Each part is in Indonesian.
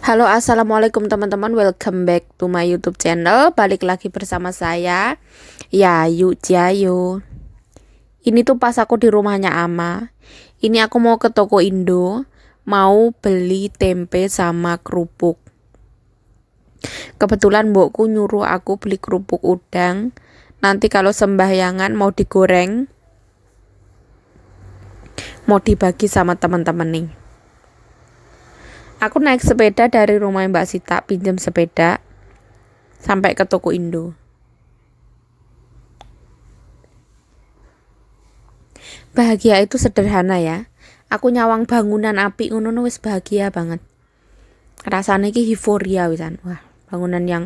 Halo, assalamualaikum teman-teman. Welcome back to my YouTube channel. Balik lagi bersama saya, Yayu Jayu. Ini tuh pas aku di rumahnya Ama. Ini aku mau ke toko Indo, mau beli tempe sama kerupuk. Kebetulan mbokku nyuruh aku beli kerupuk udang. Nanti kalau sembahyangan mau digoreng, mau dibagi sama teman-teman nih. Aku naik sepeda dari rumah Mbak Sita, pinjam sepeda sampai ke toko Indo. Bahagia itu sederhana ya. Aku nyawang bangunan api ngono wis bahagia banget. Rasanya ki euforia wisan. Wah, bangunan yang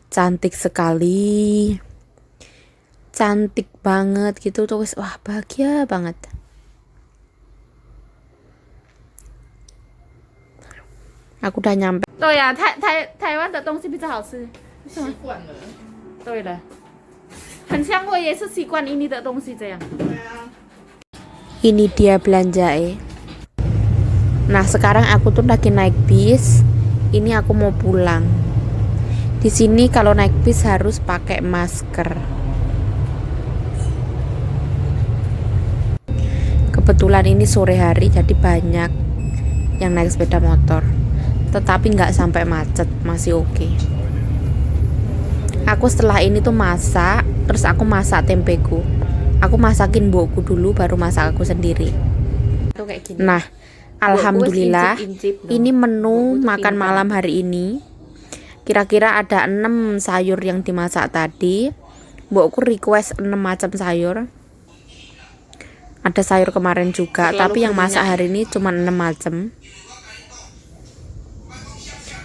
cantik sekali. Cantik banget gitu tuh wis bahagia banget. Aku udah nyampe. 对呀，台湾的东西比较好吃。习惯了。对了，很像我也是习惯ini的东西这样。Ini dia belanja. Nah, sekarang aku tuh lagi naik bis. Ini aku mau pulang. Di sini kalau naik bis harus pakai masker. Kebetulan ini sore hari jadi banyak yang naik sepeda motor. Tetapi nggak sampai macet, masih oke. Aku setelah ini tuh masak, terus aku masak tempeku. Aku masakin mbokku dulu, baru masak aku sendiri. Nah, alhamdulillah, ini menu makan malam hari ini. Kira-kira ada 6 sayur yang dimasak tadi. Mbokku request 6 macam sayur. Ada sayur kemarin juga, tapi yang masak hari ini cuma 6 macam.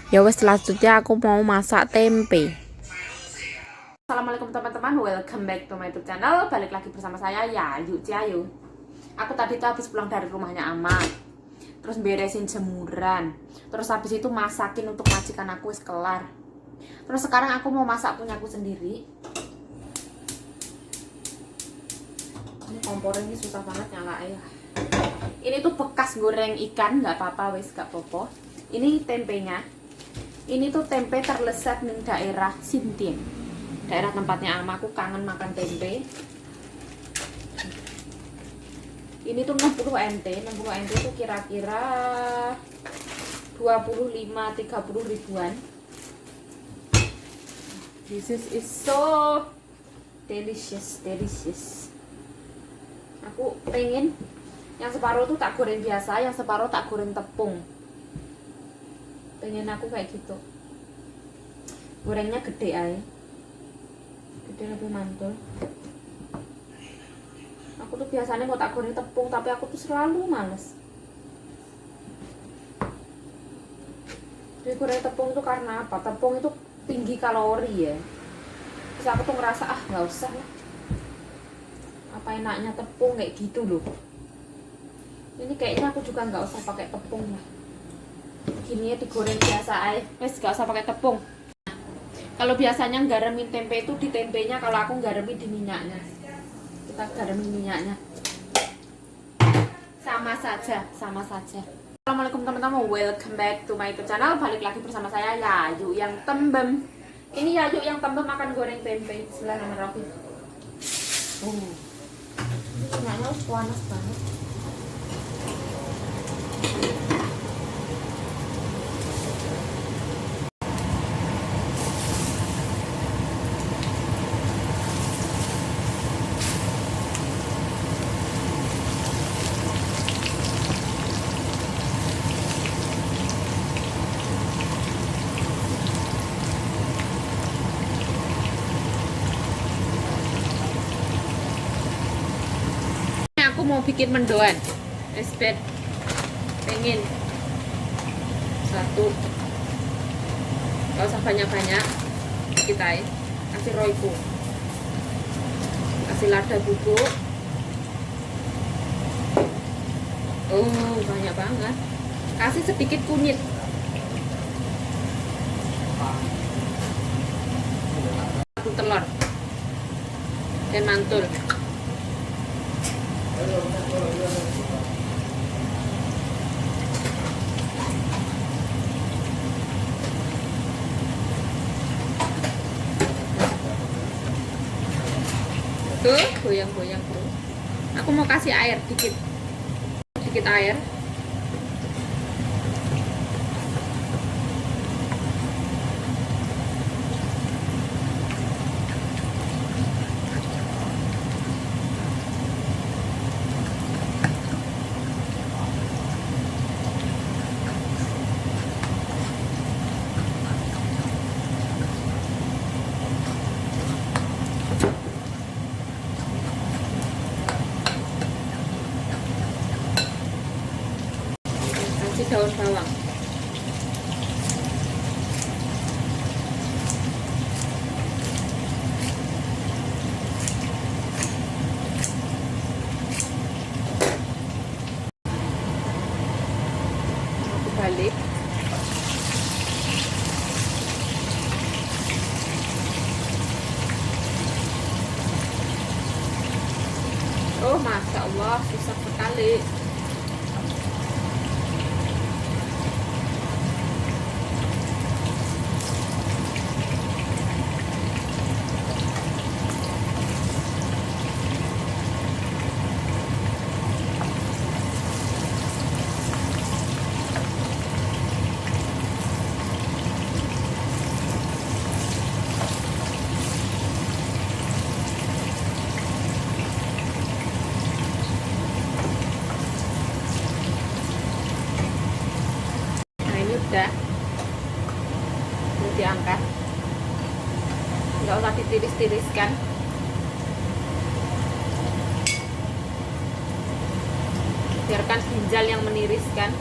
Ya wes, selanjutnya aku mau masak tempe. Assalamualaikum teman-teman, welcome back to my YouTube channel. Balik lagi bersama saya, Yayu Jayu. Aku tadi tuh habis pulang dari rumahnya Ama, terus beresin jemuran, terus habis itu masakin untuk majikan aku, wis kelar. Terus sekarang aku mau masak punyaku sendiri. Ini kompor ini susah banget nyala ya. Ini tuh bekas goreng ikan, nggak apa-apa wes, nggak apa-apa. Ini tempenya. Ini tuh tempe terlezat di daerah Sintien, daerah tempatnya Ama. Aku kangen makan tempe. Ini tuh 60 NT. 60 NT itu kira-kira 25-30 ribuan. This is so delicious. Aku pengen yang separuh tuh tak goreng biasa, yang separuh tak goreng tepung. Pengen aku kayak gitu, gorengnya gede aja, gede lebih mantul. Aku tuh biasanya mau tak goreng tepung, tapi aku tuh selalu males. Jadi goreng tepung itu karena apa? Tepung itu tinggi kalori ya. Terus aku tuh ngerasa nggak usah lah. Apa enaknya tepung kayak gitu loh. Ini kayaknya aku juga nggak usah pakai tepung lah. Gini ya, digoreng biasa aja, wes gak usah pakai tepung. Kalau biasanya garemin tempe itu di tempenya, kalau aku garemin di minyaknya. Kita garemin minyaknya. Sama saja. Assalamualaikum teman-teman, welcome back to my YouTube channel. Balik lagi bersama saya, Yayu yang tembem. Ini Yayu yang tembem makan goreng tempe. Bismillahirrahmanirrahim. Ini minyaknya panas banget. Aku mau bikin mendoan, esbet, pengen 1, gak usah banyak-banyak, kita kasih royco, kasih lada bubuk, banyak banget, kasih sedikit kunyit, satu telur, dan mantul. Tuh, goyang-goyang tuh. Aku mau kasih air dikit. Dikit air. Kasih daun bawang. Aku balik. Oh, Masya Allah, susah sekali. Nah, ini udah diangkat. Nggak usah ditiris-tiriskan. Biarkan ginjal yang meniriskan.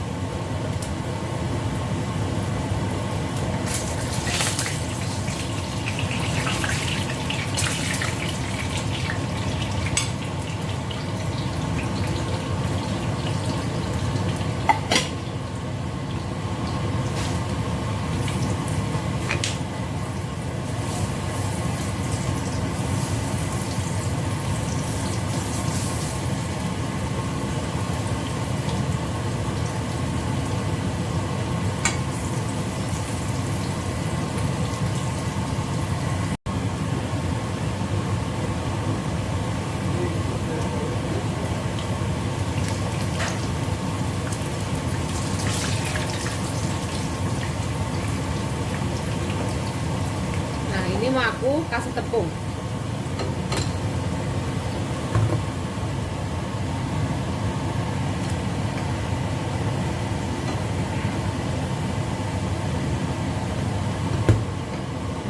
Nah, ini mau aku kasih tepung.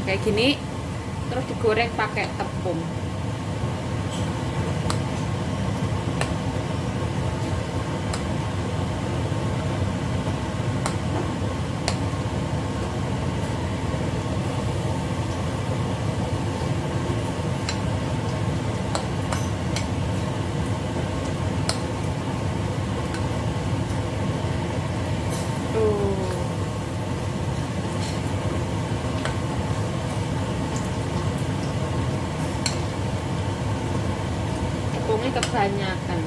Kayak gini, terus digoreng pakai tepung. Tepungnya kebanyakan.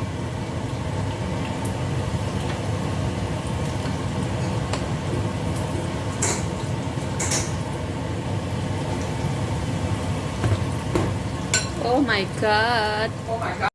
Oh my god. Oh my god.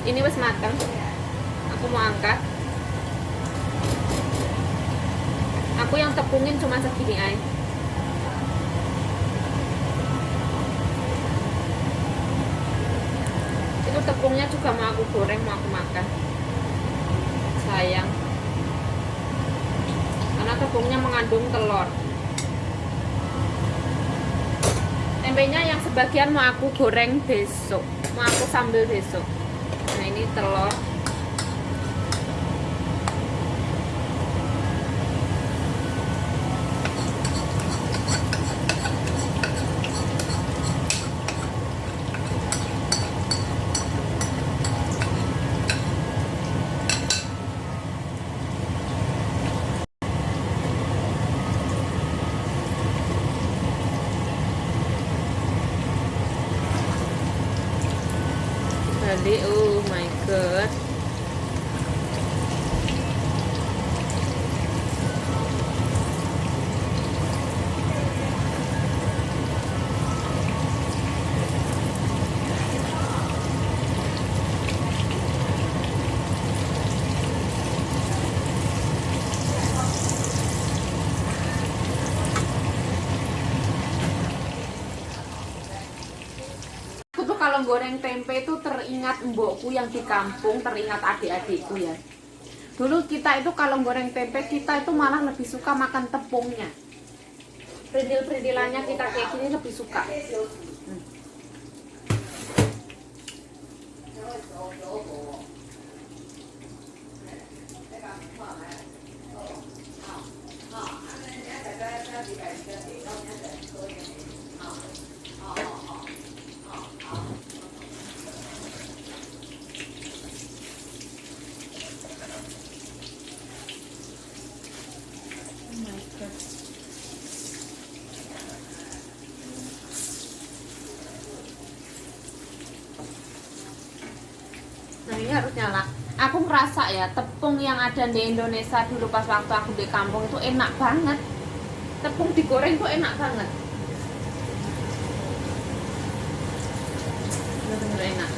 Ini wes matang. Aku mau angkat. Aku yang tepungin cuma segini aja. tepungnya juga mau aku goreng, mau aku makan. Sayang. Karena tepungnya mengandung telur. Tempenya yang sebagian mau aku goreng besok, mau aku sambal besok. Nah ini telur. Jadi oh my god. Kalau goreng tempe itu teringat mbokku yang di kampung, teringat adik-adikku ya. Dulu kita itu kalau goreng tempe kita itu malah lebih suka makan tepungnya. Perindil-perindilannya kita kayak gini lebih suka. Nah ini harus nyala. Aku ngerasa ya tepung yang ada di Indonesia dulu pas waktu aku di kampung itu enak banget. Tepung digoreng tuh enak banget. Bener-bener enak.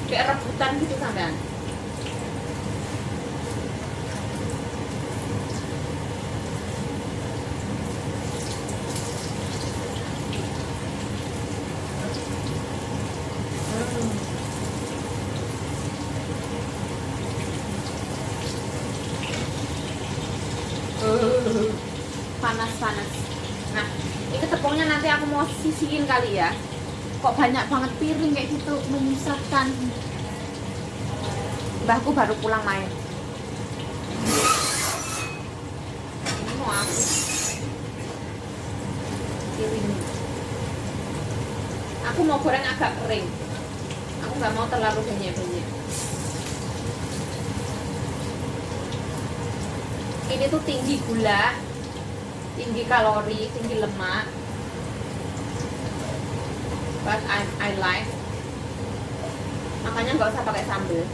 Kayak rebutan gitu sampean. Panas-panas. Nah, ini tepungnya nanti aku mau sisihin kali ya. Kok banyak banget piring kayak gitu, menyusahkan. Mbahku baru pulang main. Ini mau aku piring. Aku mau goreng agak kering. Aku nggak mau terlalu banyak-banyak. Ini tuh tinggi gula, tinggi kalori, tinggi lemak. But I like. Makanya nggak usah pakai sambal.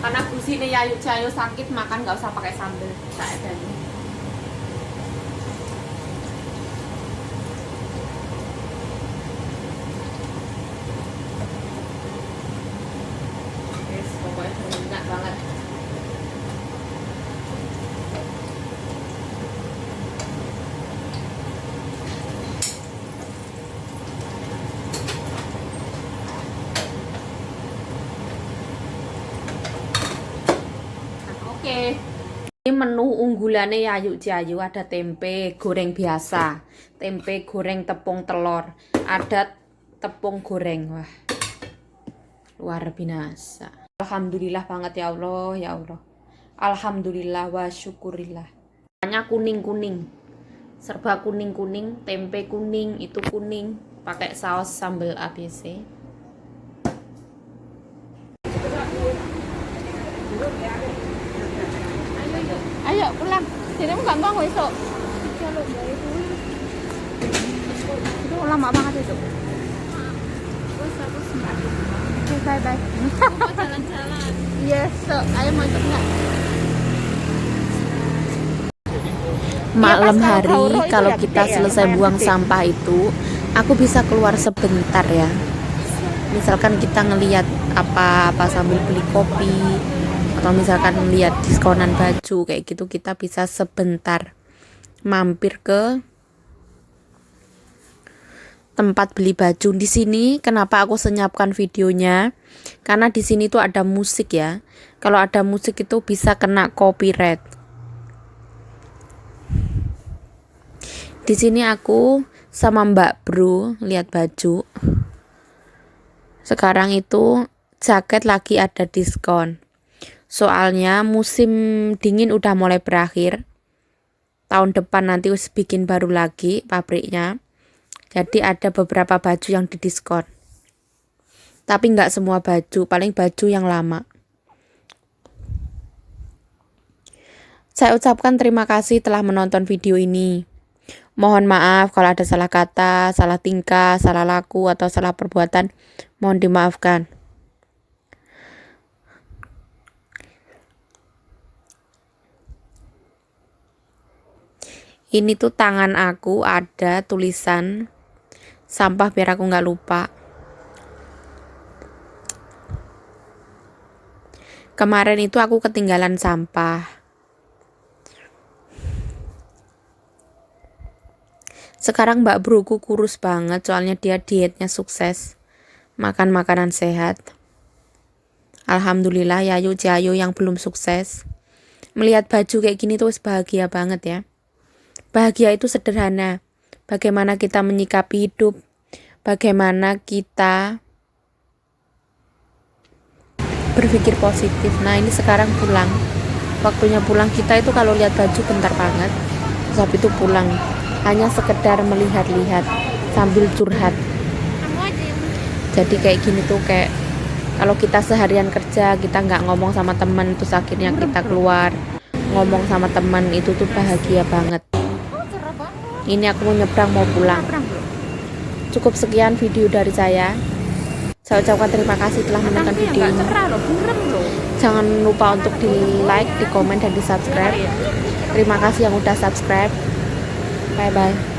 Karena gusi nih Yayu Cayo sakit makan nggak usah pakai sambal. Tak ada nih. Yes, pokoknya enak banget. Ini menu unggulannya Yayu Cayo, ada tempe goreng biasa, tempe goreng tepung telur, ada tepung goreng. Wah, luar biasa. Alhamdulillah banget ya Allah, ya Allah. Alhamdulillah wa syukurillah. Warnanya kuning-kuning. Serba kuning-kuning, tempe kuning, itu kuning, pakai saus sambal ABC. Ayo pulang. Dirimu gampang kok esok. Itu lama banget itu. Oke, bye bye. Mau jalan-jalan. Yes, so, ayo mau ikut nggak? Malam hari kalau kita selesai buang sampah itu, aku bisa keluar sebentar ya. Misalkan kita ngelihat apa sambil beli kopi, atau misalkan lihat diskonan baju kayak gitu, kita bisa sebentar mampir ke tempat beli baju. Di sini kenapa aku senyapkan videonya? Karena di sini tuh ada musik ya. Kalau ada musik itu bisa kena copyright. Di sini aku sama Mbak Bro lihat baju. Sekarang itu jaket lagi ada diskon. Soalnya musim dingin udah mulai berakhir. Tahun depan nanti harus bikin baru lagi pabriknya. Jadi ada beberapa baju yang didiskon. Tapi nggak semua baju, paling baju yang lama. Saya ucapkan terima kasih telah menonton video ini. Mohon maaf kalau ada salah kata, salah tingkah, salah laku, atau salah perbuatan. Mohon dimaafkan. Ini tuh tangan aku ada tulisan sampah biar aku nggak lupa. Kemarin itu aku ketinggalan sampah. Sekarang Mbak Broku kurus banget soalnya dia dietnya sukses. Makan makanan sehat. Alhamdulillah Yayu Jayu yang belum sukses. Melihat baju kayak gini tuh bahagia banget ya. Bahagia itu sederhana. Bagaimana kita menyikapi hidup. Bagaimana kita berpikir positif. Nah ini sekarang pulang. Waktunya pulang kita itu kalau lihat baju bentar banget. Terus habis itu pulang. Hanya sekedar melihat-lihat sambil curhat. Jadi kayak gini tuh kayak kalau kita seharian kerja kita nggak ngomong sama teman terus akhirnya kita keluar ngomong sama teman itu tuh bahagia banget. Ini aku mau nyebrang mau pulang. Cukup sekian video dari saya. Saya ucapkan terima kasih telah menonton video ini. Jangan lupa untuk di like, di komen, dan di subscribe. Terima kasih yang udah subscribe. Bye bye.